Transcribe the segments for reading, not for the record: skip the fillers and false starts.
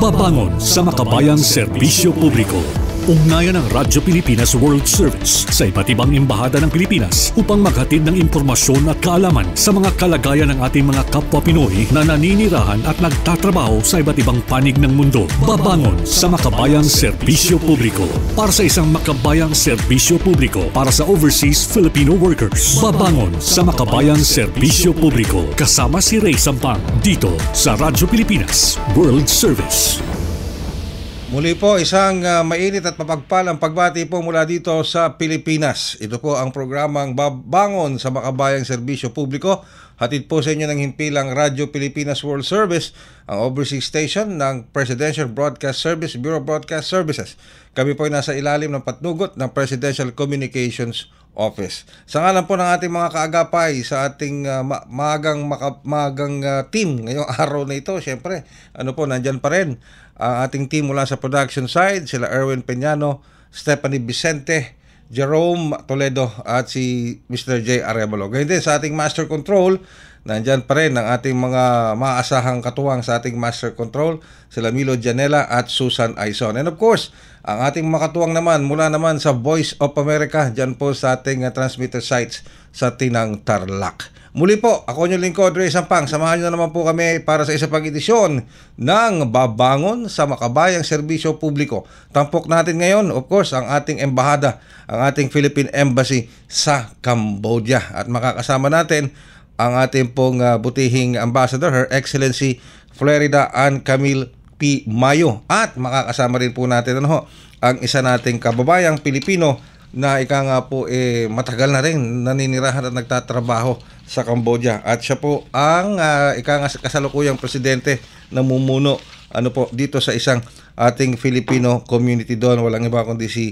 Babangon sa makabayang serbisyo publiko. Ugnayan ng Radyo Pilipinas World Service sa iba't ibang embahada ng Pilipinas upang maghatid ng impormasyon at kaalaman sa mga kalagayan ng ating mga kapwa Pinoy na naninirahan at nagtatrabaho sa iba't ibang panig ng mundo. Babangon sa makabayang serbisyo publiko para sa isang makabayang serbisyo publiko para sa overseas Filipino workers. Babangon sa makabayang serbisyo publiko kasama si Ray Sampang dito sa Radyo Pilipinas World Service. Muli po, isang mainit at mapagpalang pagbati po mula dito sa Pilipinas. Ito po ang programang Babangon sa Makabayang Serbisyo Publiko. Hatid po sa inyo ng himpilang Radyo Pilipinas World Service, ang overseas station ng Presidential Broadcast Service, Bureau of Broadcast Services. Kami po ay nasa ilalim ng patnugot ng Presidential Communications Office. Sa ngalan po ng ating mga kaagapay sa ating maagang team ngayong araw na ito, syempre, nandyan pa rin ang ating team mula sa production side, sila Erwin Peñano, Stephanie Vicente, Jerome Toledo at si Mr. J. Arevalo. Ganyan din sa ating master control, nandyan pa rin ang ating mga maaasahang katuwang sa ating master control, sila Milo Janela at Susan Aison. And of course, ang ating makatuwang naman mula naman sa Voice of America, dyan po sa ating transmitter sites sa Tinang Tarlac. Muli po, ako yung lingkod, Ray Sampang. Samahan nyo na naman po kami para sa isa pang edisyon ng Babangon sa Makabayang Serbisyo Publiko. Tampok natin ngayon, of course, ang ating embahada, ang ating Philippine Embassy sa Cambodia. At makakasama natin ang ating pong butihing ambassador, Her Excellency Florida Ann Camille P. Mayo. At makakasama rin po natin ang isa nating kababayang Pilipino na ika nga po matagal na rin naninirahan at nagtatrabaho sa Cambodia. At siya po ang ika nga kasalukuyang presidente na mumuno dito sa isang ating Filipino community doon. Walang iba kundi si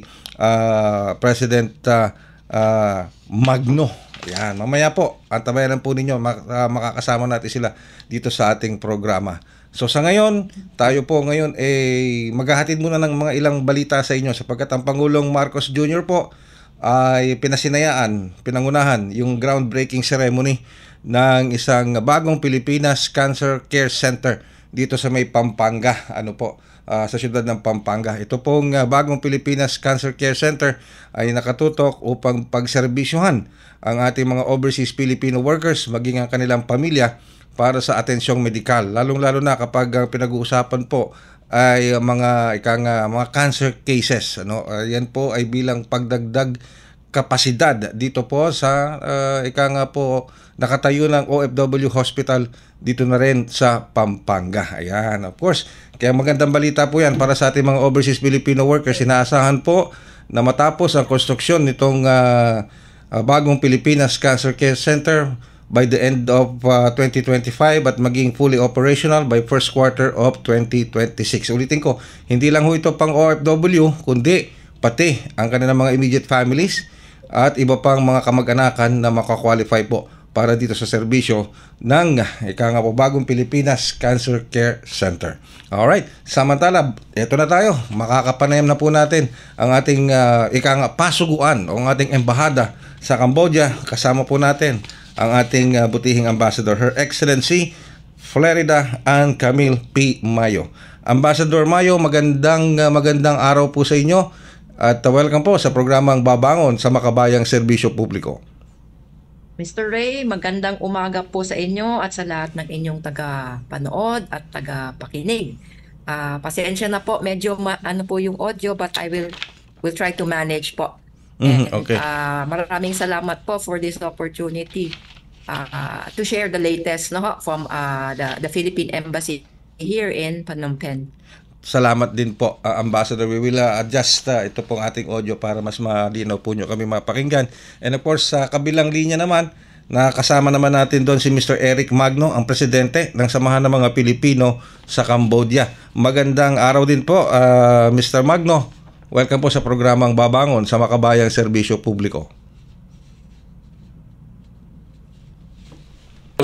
President Magno. Yan, mamaya po, antabayan po ninyo, makakasama natin sila dito sa ating programa. So sa ngayon, tayo po ngayon maghahatid muna ng mga ilang balita sa inyo sapagkat ang Pangulong Marcos Jr. po ay pinangunahan yung groundbreaking ceremony ng isang bagong Pilipinas Cancer Care Center dito sa may Pampanga, sa siyudad ng Pampanga. Ito pong bagong Pilipinas Cancer Care Center ay nakatutok upang pagserbisyuhan ang ating mga overseas Filipino workers maging ang kanilang pamilya para sa atensyong medikal, lalong-lalo na kapag pinag-uusapan po ay mga cancer cases. Yan po ay bilang pagdagdag kapasidad dito po sa nakatayo ng OFW Hospital dito na rin sa Pampanga. Ayan, of course. Kaya magandang balita po yan para sa ating mga overseas Filipino workers. Inaasahan po na matapos ang konstruksyon nitong bagong Pilipinas Cancer Care Center by the end of 2025 at maging fully operational by first quarter of 2026. Ulitin ko, hindi lang ho ito pang OFW, kundi pati ang kanilang mga immediate families at iba pang mga kamag-anakan na makakwalify po para dito sa serbisyo ng bagong Pilipinas Cancer Care Center. Alright, samantala, ito na tayo. Makakapanayam na po natin ang ating pasuguan o ang ating embahada sa Cambodia. Kasama po natin ang ating butihing ambassador, Her Excellency Florida Ann Camille P. Mayo. Ambassador Mayo, magandang araw po sa inyo at welcome po sa programang Babangon sa Makabayang Serbisyo Publiko. Mr. Ray, magandang umaga po sa inyo at sa lahat ng inyong taga-panood at taga-pakinig. Pasensya na po, medyo po yung audio but I will try to manage po. Okay. Maraming salamat po for this opportunity to share the latest from the Philippine Embassy here in Phnom Penh. Salamat din po, Ambassador. We will adjust ito pong ating audio para mas malinaw po nyo kami mapakinggan. And of course, sa kabilang linya naman, nakasama naman natin doon si Mr. Eric Magno, ang presidente ng Samahan ng mga Pilipino sa Cambodia. Magandang araw din po, Mr. Magno. Welcome po sa programang Babangon sa Makabayang Serbisyo Publiko.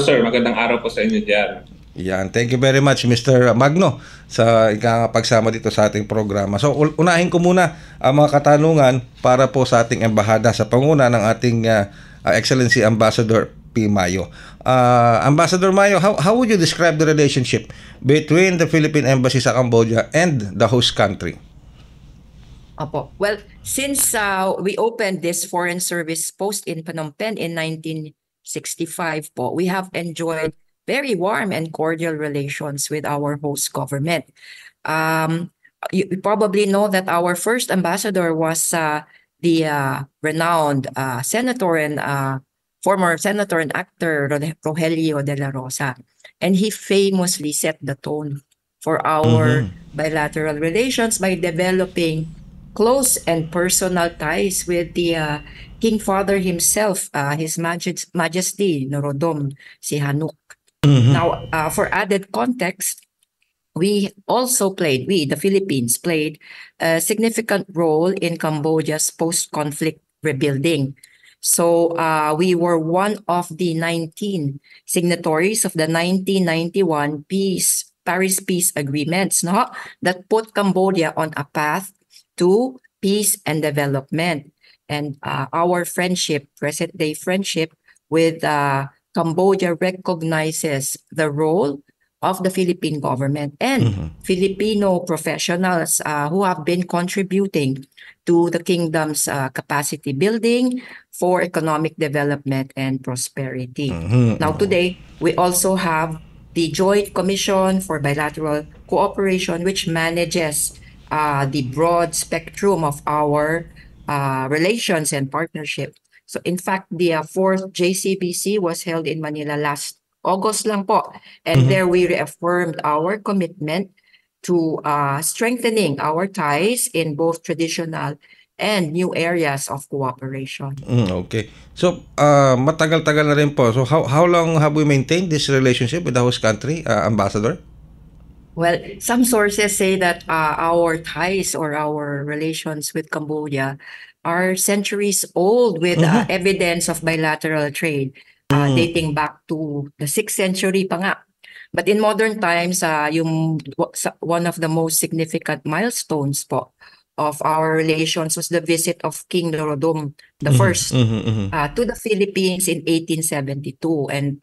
Sir, magandang araw po sa inyo dyan. Yan, thank you very much Mr. Magno sa pagsama dito sa ating programa. So unahin ko muna ang mga katanungan para po sa ating embahada sa panguna ng ating Excellency Ambassador P. Mayo. Ambassador Mayo, how would you describe the relationship between the Philippine Embassy sa Cambodia and the host country? Opo. Well, since we opened this foreign service post in Phnom Penh in 1965 po, we have enjoyed very warm and cordial relations with our host government. You probably know that our first ambassador was the renowned senator and former senator and actor Rogelio de la Rosa. And he famously set the tone for our bilateral relations by developing close and personal ties with the King Father himself, His Majesty Norodom Sihanouk. Now, for added context, the Philippines played a significant role in Cambodia's post-conflict rebuilding. So we were one of the 19 signatories of the 1991 Paris Peace Agreements, no, that put Cambodia on a path to peace and development. And our friendship, present-day friendship with Cambodia recognizes the role of the Philippine government and Filipino professionals who have been contributing to the kingdom's capacity building for economic development and prosperity. Now today, we also have the Joint Commission for Bilateral Cooperation, which manages the broad spectrum of our relations and partnership. So in fact, the fourth JCBC was held in Manila last August lang po. And there we reaffirmed our commitment to strengthening our ties in both traditional and new areas of cooperation. Okay. So, matagal-tagal na rin po. So, how long have we maintained this relationship with the host country, Ambassador? Well, some sources say that our ties or our relations with Cambodia are centuries old with evidence of bilateral trade dating back to the 6th century pa nga. But in modern times, one of the most significant milestones po of our relations was the visit of King Norodom I to the Philippines in 1872. And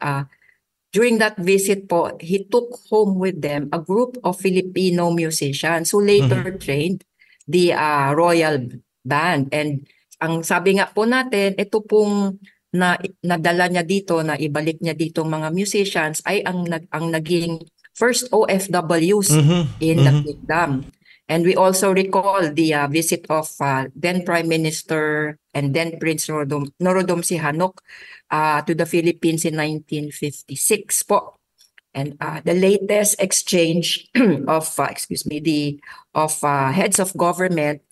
during that visit po, he took home with them a group of Filipino musicians who later trained the Royal Band. And ang sabi nga po natin, ito pong nadala niya dito, na ibalik niya dito mga musicians ay ang naging first OFWs in the kingdom. And we also recall the visit of then Prime Minister and then Prince Norodom Sihanouk to the Philippines in 1956 po. And the latest exchange of heads of government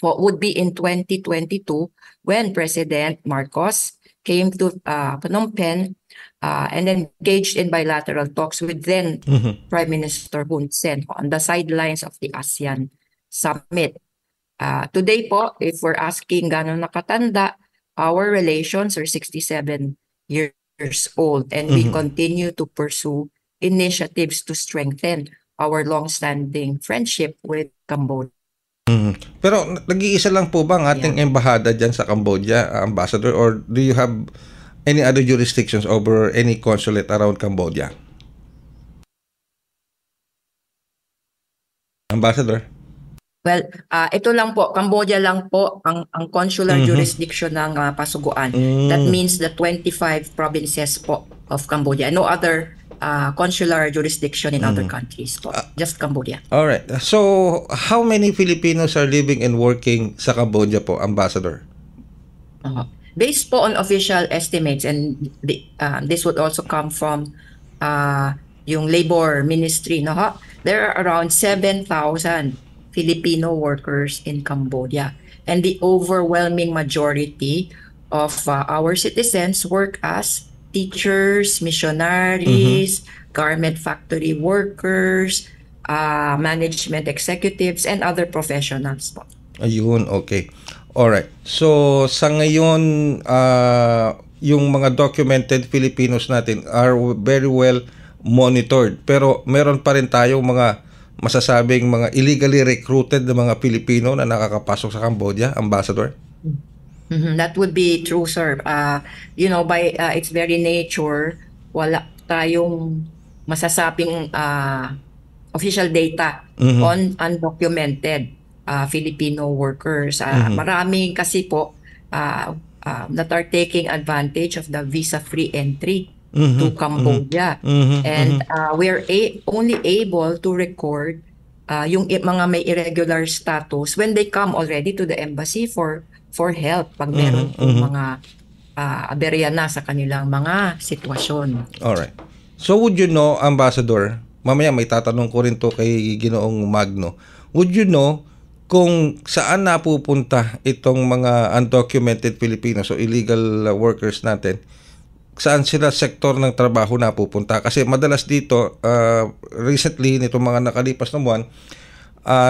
would be in 2022 when President Marcos came to Phnom Penh and engaged in bilateral talks with then Prime Minister Hun Sen on the sidelines of the ASEAN Summit. Today po, if we're asking gano'n nakatanda, our relations are 67 years old and we continue to pursue initiatives to strengthen our long-standing friendship with Cambodia. Pero nag-iisa lang po ba ang ating embahada dyan sa Cambodia, Ambassador? Or do you have any other jurisdictions over any consulate around Cambodia? Ambassador? Well, ito lang po, Cambodia lang po ang consular jurisdiction ng Pasuguan. That means the 25 provinces po of Cambodia. No other consular jurisdiction in other countries po. Just Cambodia. All right. So, how many Filipinos are living and working sa Cambodia po, Ambassador? Based po on official estimates, and this would also come from yung Labor Ministry, no? There are around 7,000 Filipino workers in Cambodia. And the overwhelming majority of our citizens work as teachers, missionaries, garment factory workers, management executives, and other professionals po. Ayun, okay. Alright. So, sa ngayon, yung mga documented Filipinos natin are very well monitored. Pero meron pa rin tayong mga masasabing mga illegally recruited na mga Pilipino na nakakapasok sa Cambodia, Ambassador? That would be true, sir. By its very nature, wala tayong masasabing official data on undocumented Filipino workers. Maraming kasi po that are taking advantage of the visa-free entry to Cambodia. And we're only able to record yung mga may irregular status when they come already to the embassy for help pag meron pong mga aberya na sa kanilang mga sitwasyon. Alright. So would you know, Ambassador, mamaya may tatanong ko rin to kay Ginoong Magno, would you know kung saan napupunta itong mga undocumented Filipinos o illegal workers natin, saan sila sektor ng trabaho napupunta? Kasi madalas dito, recently, nitong mga nakalipas na buwan,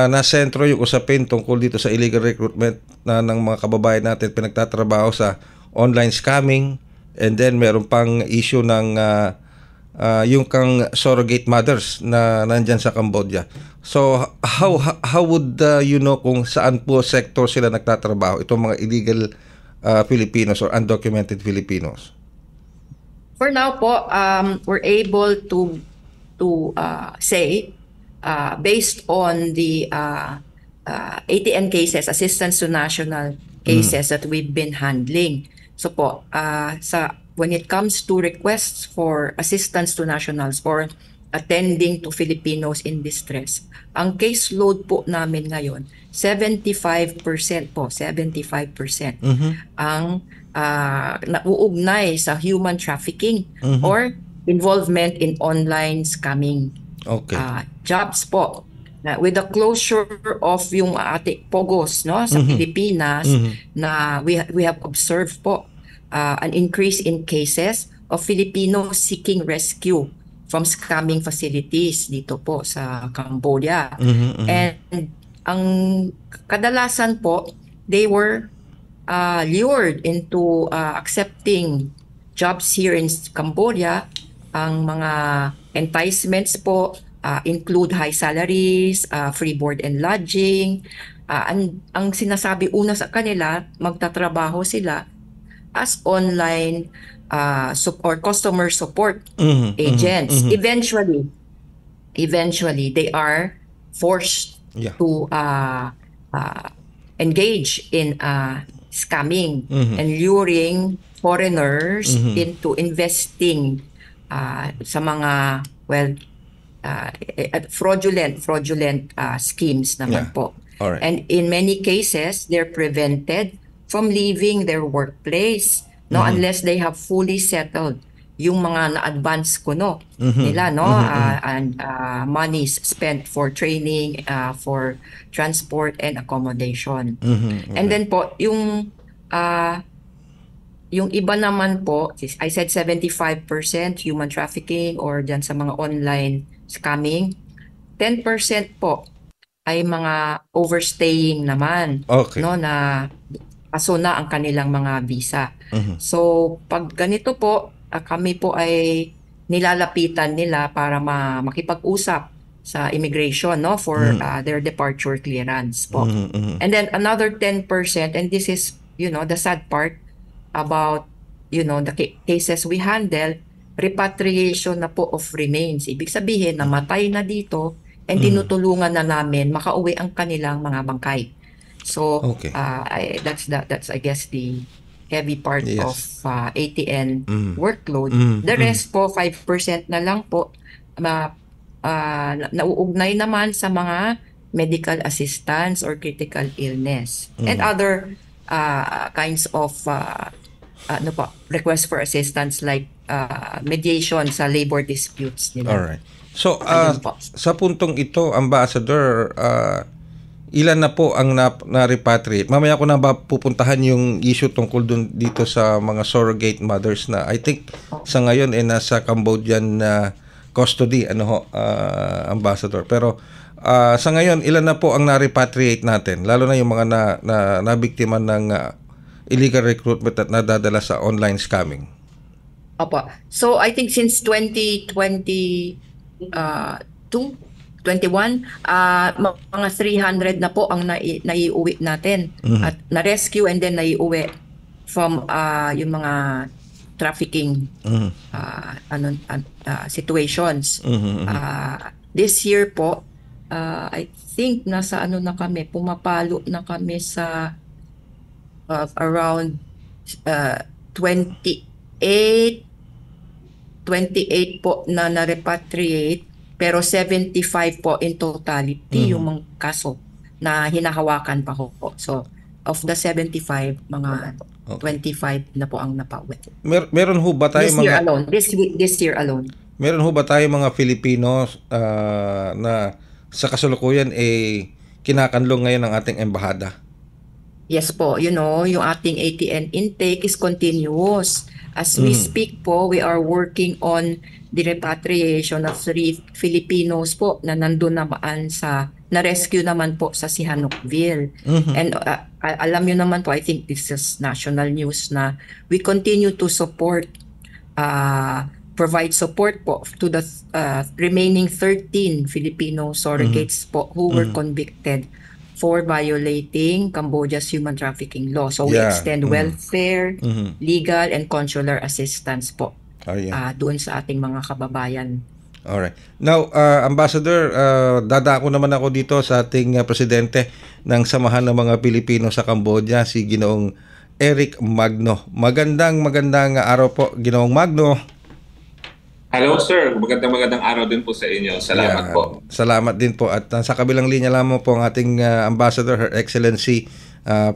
nasentro yung usapin tungkol dito sa illegal recruitment ng mga kababayan natin pinagtatrabaho sa online scamming, and then meron pang issue ng yung kang surrogate mothers na nandyan sa Cambodia. So how would you know kung saan po sector sila nagtatrabaho, itong mga illegal Filipinos or undocumented Filipinos? For now po, we're able to say based on the ATN cases, assistance to national cases that we've been handling. So po, when it comes to requests for assistance to nationals or attending to Filipinos in distress, ang caseload po namin ngayon, 75% po, 75% ang nauugnay sa human trafficking or involvement in online scamming. Okay. Jobs po. With the closure of yung ating POGOs sa Pilipinas, na we have observed po an increase in cases of Filipinos seeking rescue from scamming facilities dito po sa Cambodia. And ang kadalasan po, they were lured into accepting jobs here in Cambodia. Ang mga enticements po include high salaries, free board and lodging. Ang sinasabi una sa kanila, magtatrabaho sila as online or customer support agents. Eventually, they are forced to engage in scamming and luring foreigners into investing sa mga fraudulent schemes naman po. Alright. And in many cases, they're prevented from leaving their workplace unless they have fully settled yung mga na-advance nila and monies spent for training, for transport and accommodation. And then po yung iba naman po, I said 75% human trafficking or dyan sa mga online scamming. 10% po ay mga overstaying naman. Okay. Na paso na ang kanilang mga visa. So pag ganito po, kami po ay nilalapitan nila para makipag-usap sa immigration for their departure clearance po. And then another 10%, and this is the sad part about the cases we handle, repatriation na po of remains. Ibig sabihin, namatay na dito and tinutulungan na namin makauwi ang kanilang mga bangkay. So that's I guess the heavy part of ATN workload. The rest po 5% na lang po nauugnay naman sa mga medical assistance or critical illness and other kinds of request for assistance like mediation sa labor disputes nila. Alright. So sa puntong ito, Ambassador, ilan na po ang na-repatriate? Mamaya ko na pupuntahan yung issue tungkol dito sa mga surrogate mothers na I think sa ngayon nasa Cambodian custody, Ambassador. Pero sa ngayon, ilan na po ang na-repatriate natin? Lalo na yung mga nabiktima ng illegal recruitment at nadadala sa online scamming. Opo. So I think since 2022, 21, mga 300 na po ang naiuwi natin at na-rescue and then naiuwi yung mga trafficking situations. This year po, I think nasa ano na kami, pumapalo na kami sa around 28 po na na-repatriate, pero 75 po in totality yung mga kaso na hinahawakan pa po. So, of the 75, mga 25 na po ang napauwi. Meron ho ba tayo This year alone. This year alone. Meron ho ba tayo mga Filipino na sa kasalukuyan kinakanlong ngayon ng ating embahada? Yes po, yung ating ATN intake is continuous. As we speak po, we are working on the repatriation of 3 Filipinos po na nandun naman na-rescue naman po sa Sihanoukville. And alam nyo naman po, I think this is national news na we continue to support, provide support po to the remaining 13 Filipino surrogates po who were convicted for violating Cambodia's human trafficking law. So we extend welfare, legal, and consular assistance po doon sa ating mga kababayan. Alright. Now, Ambassador, dadako naman ako dito sa ating presidente ng Samahan ng mga Pilipino sa Cambodia, si Ginoong Eric Magno. Magandang araw po, Ginoong Magno. Hello sir, magandang araw din po sa inyo. Salamat po. Salamat din po. At sa kabilang linya lamang po ang ating Ambassador, Her Excellency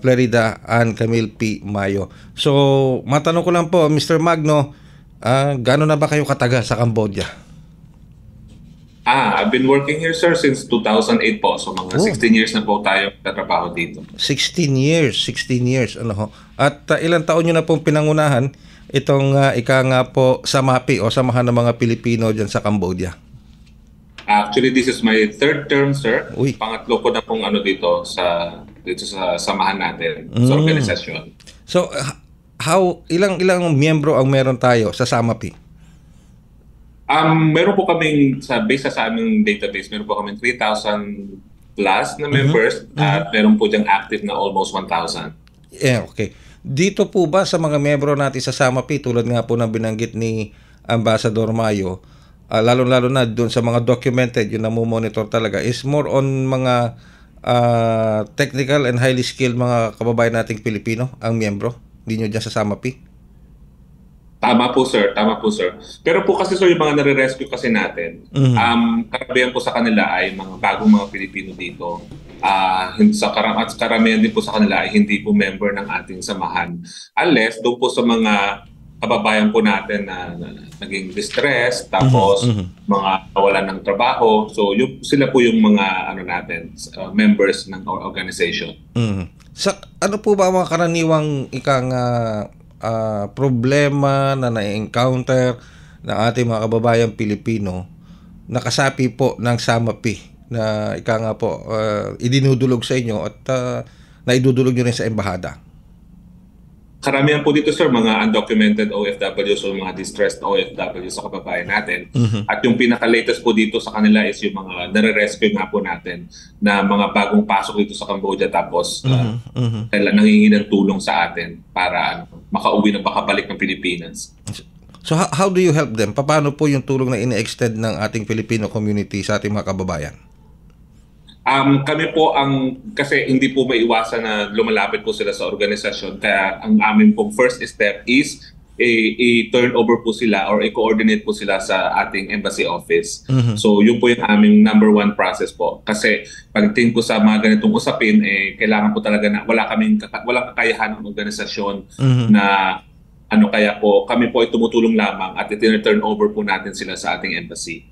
Plerida Ann Camille P. Mayo. So, matanong ko lang po, Mr. Magno, gaano na ba kayo katagal sa Cambodia? I've been working here sir since 2008 po. So mga 16 years na po tayo nagtatrabaho dito. 16 years. Ano ho? At ilang taon nyo na pong pinangunahan itong ika nga po SAMAPI o Samahan ng mga Pilipino dyan sa Cambodia? Actually, this is my 3rd term, sir. Uy. Pangatlo ko na pong dito sa samahan natin, sa organisasyon. So, ilang miyembro ang meron tayo sa SAMAPI? Meron po kaming, based sa aming database, meron po kaming 3,000 plus na members at meron po diyang active na almost 1,000. Yeah, okay. Dito po ba sa mga miyembro natin sa SAMAPI, tulad nga po ng binanggit ni Ambassador Mayo, lalo-lalo na doon sa mga documented, yung namomonitor talaga, is more on mga technical and highly skilled mga kababayan nating Pilipino ang miyembro? Hindi nyo dyan sa SAMAPI? Tama po sir. Pero po kasi sir, yung mga nare-rescue kasi natin, karamihan po sa kanila ay mga bagong mga Pilipino dito. Karamihan din po sa kanila ay hindi po member ng ating samahan. Unless doon po sa mga kababayan po natin na naging distress, tapos mga nawalan ng trabaho. So sila po yung mga members ng organization. Sa ano po ba ang mga karaniwang problema na na-encounter ng ating mga kababayang Pilipino na kasapi po ng SAMAPI na idinudulog sa inyo at naidudulog nyo rin sa embahada? Karamihan po dito sir, mga undocumented OFWs o mga distressed OFWs sa kababayan natin. At yung pinaka-latest po dito sa kanila is yung mga nare-rescue nga po natin na mga bagong pasok dito sa Cambodia tapos nangingi ng tulong sa atin para makauwi na makabalik ng Pilipinas. So how do you help them? Paano po yung tulong na ini-extend ng ating Filipino community sa ating mga kababayan? Kami po kasi hindi po maiwasan na lumalapit po sila sa organisasyon. Kaya ang aming pong first step is i-turn over po sila or i-coordinate po sila sa ating embassy office. So yun po yung aming number 1 process po. Kasi pagdating po sa mga ganitong usapin, kailangan po talaga na walang kakayahan ng organisasyon na kaya po kami po ay tumutulong lamang at i-turn over po natin sila sa ating embassy.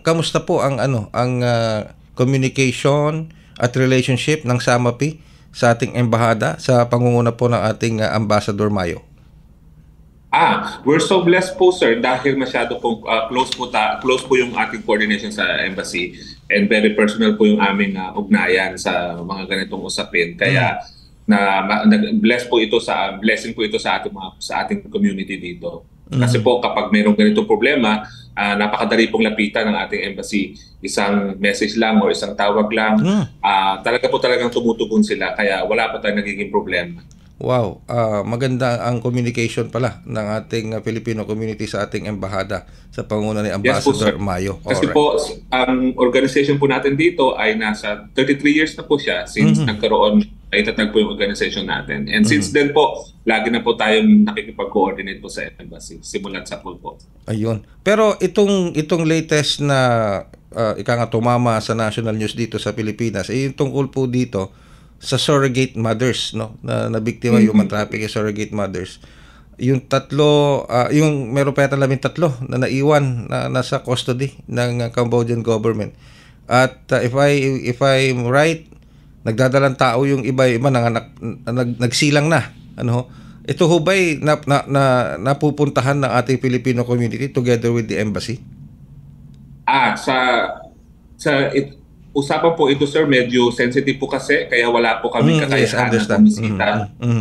Kamusta po ang communication at relationship ng SAMAPI sa ating embahada sa pangunguna po ng ating Ambassador Mayo? We're so blessed po sir dahil masyado po close po yung ating coordination sa embassy and very personal po yung aming ugnayan sa mga ganitong usapin. Kaya blessing po ito sa ating community dito. Kasi po kapag mayroong ganitong problema, napakadali pong lapitan ng ating embassy. Isang message lang o isang tawag lang. Talagang tumutugon sila kaya wala pa tayong nagiging problema. Wow, maganda ang communication pala ng ating Filipino community sa ating embahada sa panguna ni Yes po, Ambassador sir. Mayo. Kasi Alright. po, ang organization po natin dito ay nasa 33 years na po siya since nagkaroon, ay itatag po yung organization natin. And since then po, lagi na po tayong nakikipag-coordinate po sa embassy, simulat sa pool po. Ayun. Pero itong latest na ika nga tumama sa national news dito sa Pilipinas, yung tungkol po dito sa surrogate mothers, no, na nabiktima human trafficking surrogate mothers. Yung tatlo, yung meron pa yata 13 na naiwan na nasa custody ng Cambodian government. At if I'm right, nagdadalang tao yung iba-iba nagsilang na. Ano? Ito ho ba'y napupuntahan ng ating Filipino community together with the embassy? Usapan po ito, sir, medyo sensitive po kasi kaya wala po kami kakayahan yes, na bumisita.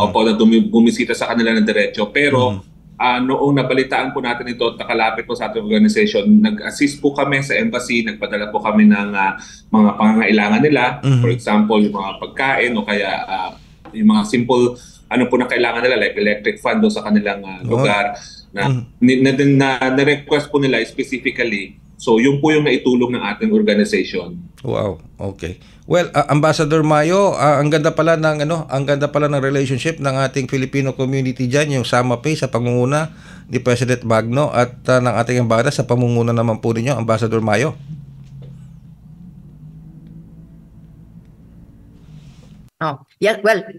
Opo, na bumisita sa kanila ng diretso. Pero noong nabalitaan po natin ito at nakalapit po sa ating organization, nag-assist po kami sa embassy, nagpadala po kami ng mga pangangailangan nila. For example, yung mga pagkain o kaya yung mga simple ano po na kailangan nila like electric fan do sa kanilang lugar na request po nila specifically. So, yun po yung naitulong ng ating organization. Wow, okay. Well, Ambassador Mayo, ang ganda pala ng relationship ng ating Filipino community diyan, yung SAMAPay sa pangunguna ni President Magno at ng ating embahada sa pamumuno naman po ninyo, Ambassador Mayo.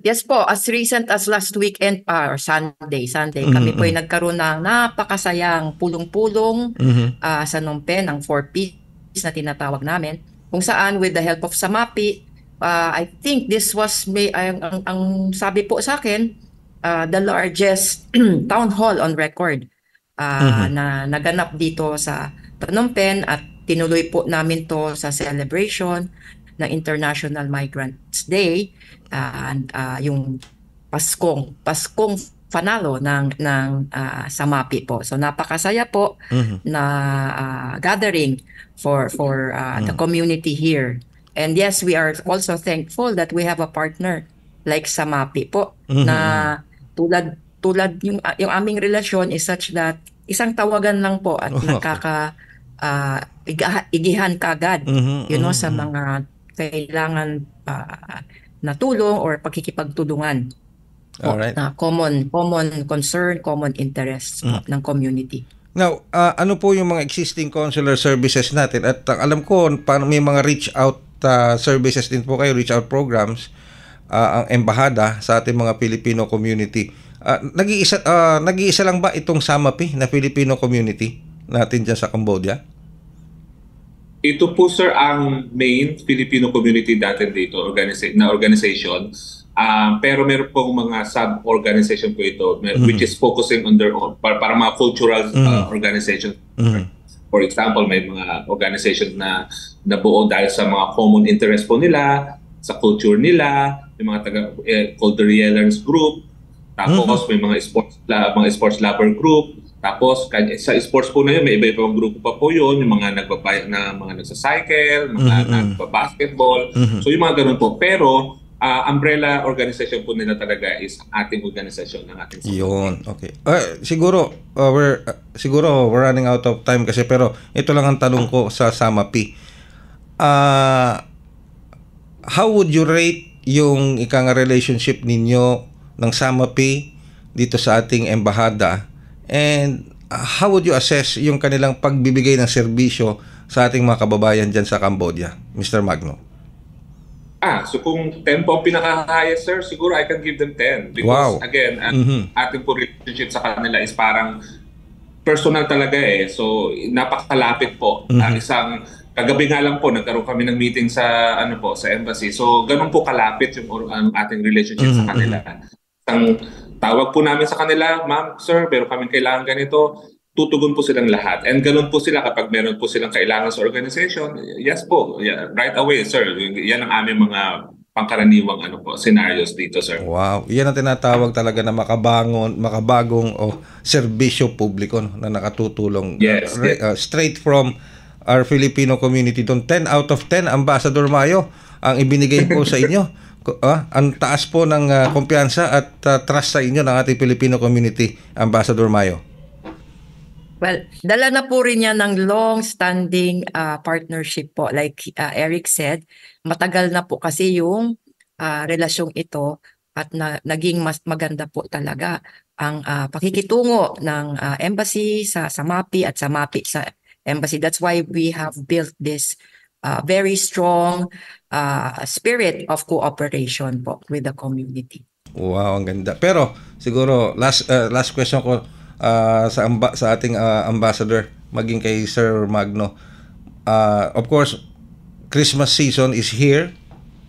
Yes po, as recent as last weekend or Sunday, kami po ay nagkaroon ng napakasayang pulong-pulong sa Phnom Penh, ang 4Ps na tinatawag namin, kung saan with the help of SAMAPI, I think this was ang sabi po sa akin, the largest town hall on record na naganap dito sa Phnom Penh, at tinuloy po namin to sa celebration ng International Migrants Day and yung Paskong Fanalo ng SAMAPI po. So napakasaya po na gathering for the community here. And yes, we are also thankful that we have a partner like SAMAPI po na tulad yung aming relasyon is such that isang tawagan lang po at igihan kagad sa mga kailangan na tulong or pagkikipagtulungan. Alright. Na common concern, common interests ng community. Now, ano po yung mga existing consular services natin? At alam ko, paano may mga reach out services din po kayo, reach out programs, ang embahada sa ating mga Filipino community. Nag-iisa lang ba itong SAMAPI na Filipino community natin dyan sa Cambodia? Ito po, sir, ang main Filipino community natin dito, organization. Pero meron pong mga sub-organization po ito, which is focusing on their own, para mga cultural organization. For example, may mga organization na nabuo dahil sa mga common interest po nila, sa culture nila, may mga called the Rielans Group, tapos may mga sports lover group. Tapos sa sports po na yun, may iba-ibang grupo pa po yun, yung mga mga nagsacycle, mga nagbabasketball. So yung mga ganun po. Pero umbrella organization po nila talaga is ating organisasyon ng ating SAMAPI. Yun, okay. Siguro we're running out of time kasi, pero ito lang ang tanong ko sa SAMAPI. How would you rate yung relationship ninyo ng SAMAPI dito sa ating embahada? And how would you assess yung kanilang pagbibigay ng serbisyo sa ating mga kababayan dyan sa Cambodia, Mr. Magno? So kung 10 po ang pinaka-highest, sir, siguro I can give them 10. Because again, ating po relationship sa kanila is parang personal talaga eh. So napakalapit po. Isang kagabi nga lang po nagkaroon kami ng meeting sa sa embassy. So ganun po kalapit yung ating relationship sa kanila. Isang tawag po namin sa kanila, ma'am, sir, pero kami kailangan ganito, tutugon po silang lahat. And ganun po sila kapag meron po silang kailangan sa organization. Yes po, right away, sir. Yan ang aming mga pangkaraniwang scenarios dito, sir. Wow, yan ang tinatawag talaga na makabagong serbisyo publiko na nakatutulong. Yes, straight from our Filipino community. Doon 10 out of 10, Ambassador Mayo, ang ibinigay po sa inyo. ang taas po ng kumpiyansa at trust sa inyo ng ating Filipino community, Ambassador Mayo. Well, dala na po rin yan ng long-standing partnership po. Like Eric said, matagal na po kasi yung relasyong ito at naging mas maganda po talaga ang pakikitungo ng embassy sa MAPI at sa MAPI sa embassy. That's why we have built this very strong spirit of cooperation po with the community. Wow, ang ganda. Pero siguro last question ko sa ating ambassador, maging kay Sir Magno. Of course, Christmas season is here,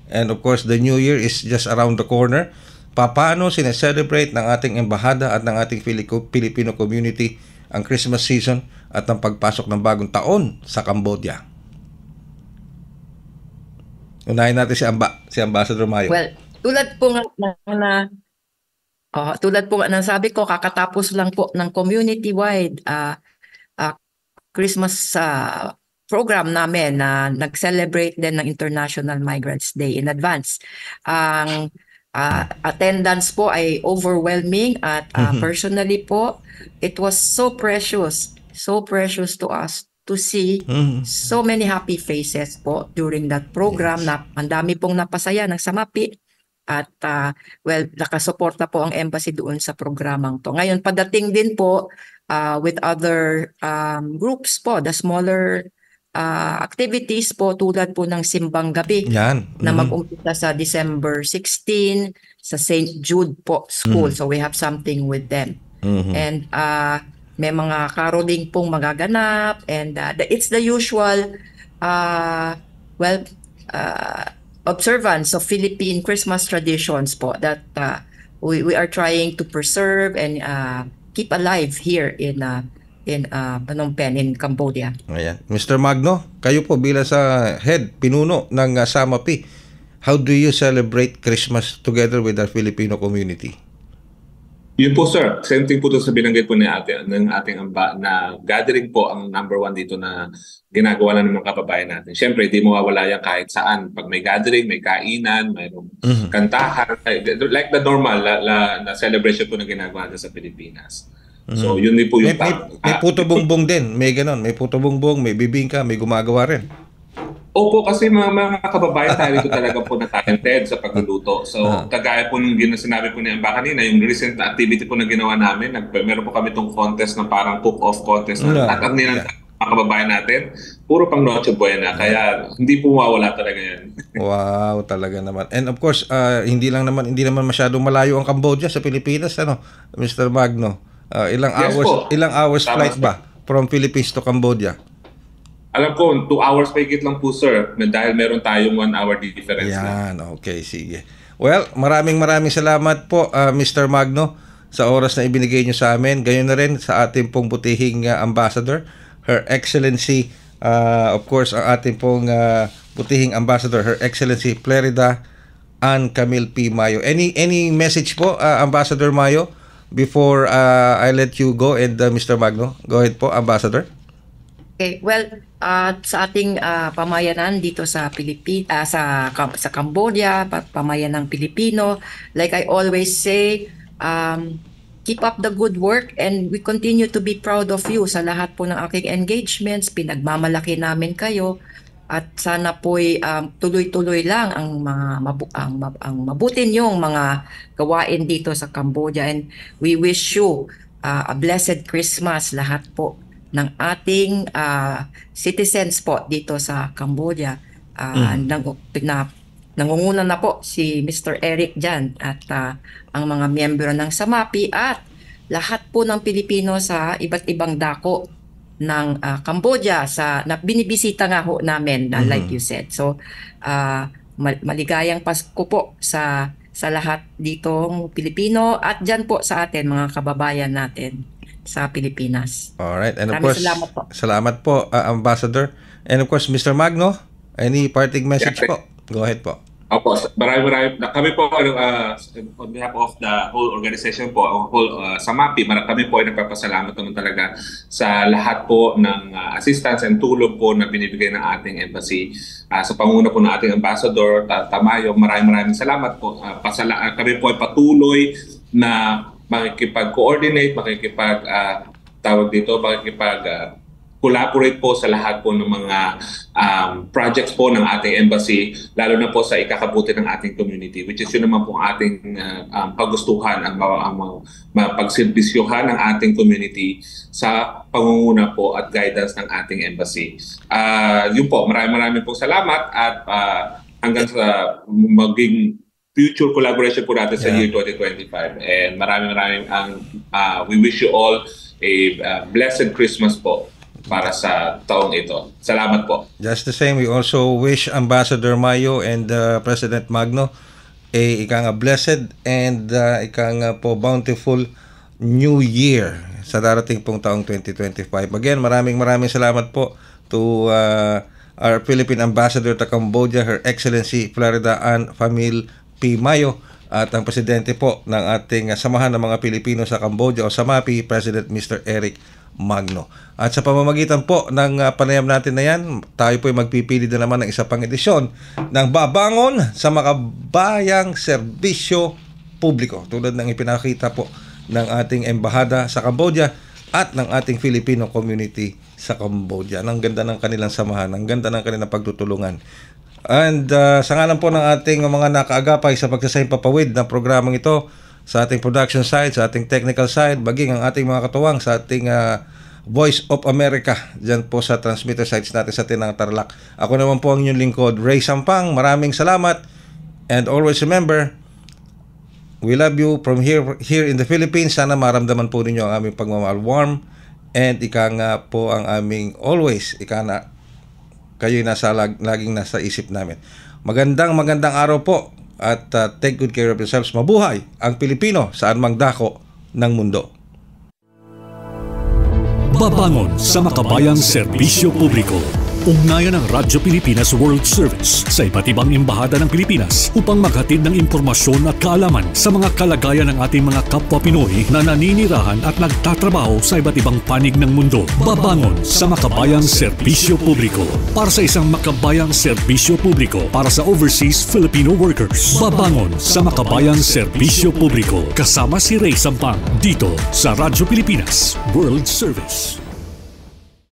and of course the New Year is just around the corner. Paano sineselebrate ng ating embahada at ng ating Filipino community ang Christmas season at ang pagpasok ng bagong taon sa Cambodia? Unahin natin si Ambassador Mayo. Well, tulad po nga ng sabi ko, kakatapos lang po ng community-wide Christmas program namin na nag-celebrate din ng International Migrants Day in advance. Ang attendance po ay overwhelming at personally po, it was so precious to us to see so many happy faces po during that program. Na ang dami pong napasaya ng SAMAPI at well, nakasuporta po ang embassy doon sa programang to. Ngayon, padating din po with other groups po, the smaller activities po tulad po ng Simbang Gabi na mag-umpisa sa December 16 sa St. Jude po School. So we have something with them. And may mga caroling pong magaganap and it's the usual observance of Philippine Christmas traditions po that we are trying to preserve and keep alive here in Phnom Penh in Cambodia. Ayan. Mr. Magno, kayo po bilang sa pinuno ng SAMAPI, how do you celebrate Christmas together with our Filipino community? Yun po sir, same thing po ito sa binanggit po ng ating amba na gathering po ang number one dito na ginagawa na ng mga kababayan natin. Siyempre, di mawawala yan kahit saan. Pag may gathering, may kainan, mayroong kantahan, like the normal na celebration po na ginagawa natin sa Pilipinas. So yun din po yung may puto bongbong din, may ganon, may puto bongbong, may bibingka, may gumagawa rin. Opo, kasi mga kababayan tayo dito talaga po na talented sa pagluluto. So, kagaya po nung sinabi po ni Amba kanina, yung recent activity po na ginawa namin, meron po kami itong contest na parang cook-off contest na tatanggin ng mga kababayan natin, puro pang Noche Buena, kaya hindi po mawawala talaga yan. Wow, talaga naman. And of course, hindi naman masyadong malayo ang Cambodia sa Pilipinas, Mr. Magno. Ilang hours flight ba from Philippines to Cambodia? Alam ko, 2 hours pa higit lang po, sir, dahil meron tayong 1 hour difference. Yan, okay, sige. Well, maraming salamat po, Mr. Magno, sa oras na ibinigay nyo sa amin. Gayon na rin sa ating pong butihing ambassador, Her Excellency, of course, ang ating pong butihing ambassador, Her Excellency Plerida Ann Camille P. Mayo. Any message po, Ambassador Mayo, before I let you go and Mr. Magno? Go ahead po, Ambassador. Okay, well, sa ating pamayanan dito sa sa Cambodia, pamayanang Pilipino, like I always say, keep up the good work and we continue to be proud of you sa lahat po ng aking engagements. Pinagmamalaki namin kayo at sana po'y tuloy-tuloy lang ang mabuti niyong mga gawain dito sa Cambodia, and we wish you a blessed Christmas lahat po ng ating citizens po dito sa Cambodia. Nangunguna na po si Mr. Eric dyan at ang mga miyembro ng SAMAPI at lahat po ng Pilipino sa iba't ibang dako ng Cambodia na binibisita nga ho namin, like you said. So, maligayang Pasko po sa lahat ditong Pilipino at dyan po sa atin, mga kababayan natin sa Pilipinas. Alright, and of course, salamat po, Ambassador. And of course, Mr. Magno, any parting message po? Go ahead po. Opo, marami. Kami po, on behalf of the whole organization po, sa MAPI, kami po ay nagpapasalamat naman talaga sa lahat po ng assistance and tulong po na binibigay ng ating embassy. Sa panguna po ng ating ambassador, Tamayo, maraming salamat po. Kami po ay patuloy na makikipag-coordinate, collaborate po sa lahat po ng mga projects po ng ating embassy, lalo na po sa ikakabuti ng ating community, which is yun naman po ating paggustuhan, ang mapagserbisyuhan ng ating community sa pangunguna po at guidance ng ating embassy. Yun po, maraming pong salamat at hanggang sa maging future collaboration po natin sa year 2025. And maraming we wish you all a blessed Christmas po para sa taong ito. Salamat po. Just the same, we also wish Ambassador Mayo and President Magno a blessed and po bountiful New Year sa darating pong taong 2025. Again, maraming salamat po to our Philippine Ambassador to Cambodia, Her Excellency Florida Ann Famil P. Mayo, at ang presidente po ng ating Samahan ng mga Pilipino sa Cambodia o SAMAPI, President Mr. Eric Magno. At sa pamamagitan po ng panayam natin na yan, tayo po ay magpipili na naman ng isa pang edisyon ng Babangon sa Makabayang Serbisyo Publiko, tulad ng ipinakita po ng ating embahada sa Cambodia at ng ating Filipino community sa Cambodia. Ang ganda ng kanilang samahan, ang ganda ng kanilang pagtutulungan. And sa ngalan po ng ating mga nakaagapay sa pagsasahing-papawid ng programang ito, sa ating production side, sa ating technical side, baging ang ating mga katuwang sa ating Voice of America, dyan po sa transmitter sites natin sa Tinang Tarlac. Ako naman po ang inyong lingkod, Ray Sampang. Maraming salamat, and always remember, we love you from here in the Philippines. Sana maramdaman po ninyo ang aming pagmamahal, warm, and po ang aming always, kayo'y laging nasa isip namin. Magandang araw po, at take good care of yourselves. Mabuhay ang Pilipino saan mang dako ng mundo. Babangon sa Makabayang Serbisyo Publiko. Ugnayan ng Radyo Pilipinas World Service sa iba't ibang embahada ng Pilipinas upang maghatid ng impormasyon at kaalaman sa mga kalagayan ng ating mga kapwa Pinoy na naninirahan at nagtatrabaho sa iba't ibang panig ng mundo. Babangon sa Makabayang Serbisyo Publiko para sa isang makabayang serbisyo publiko para sa overseas Filipino workers. Babangon sa Makabayang Serbisyo Publiko kasama si Ray Sampang dito sa Radyo Pilipinas World Service.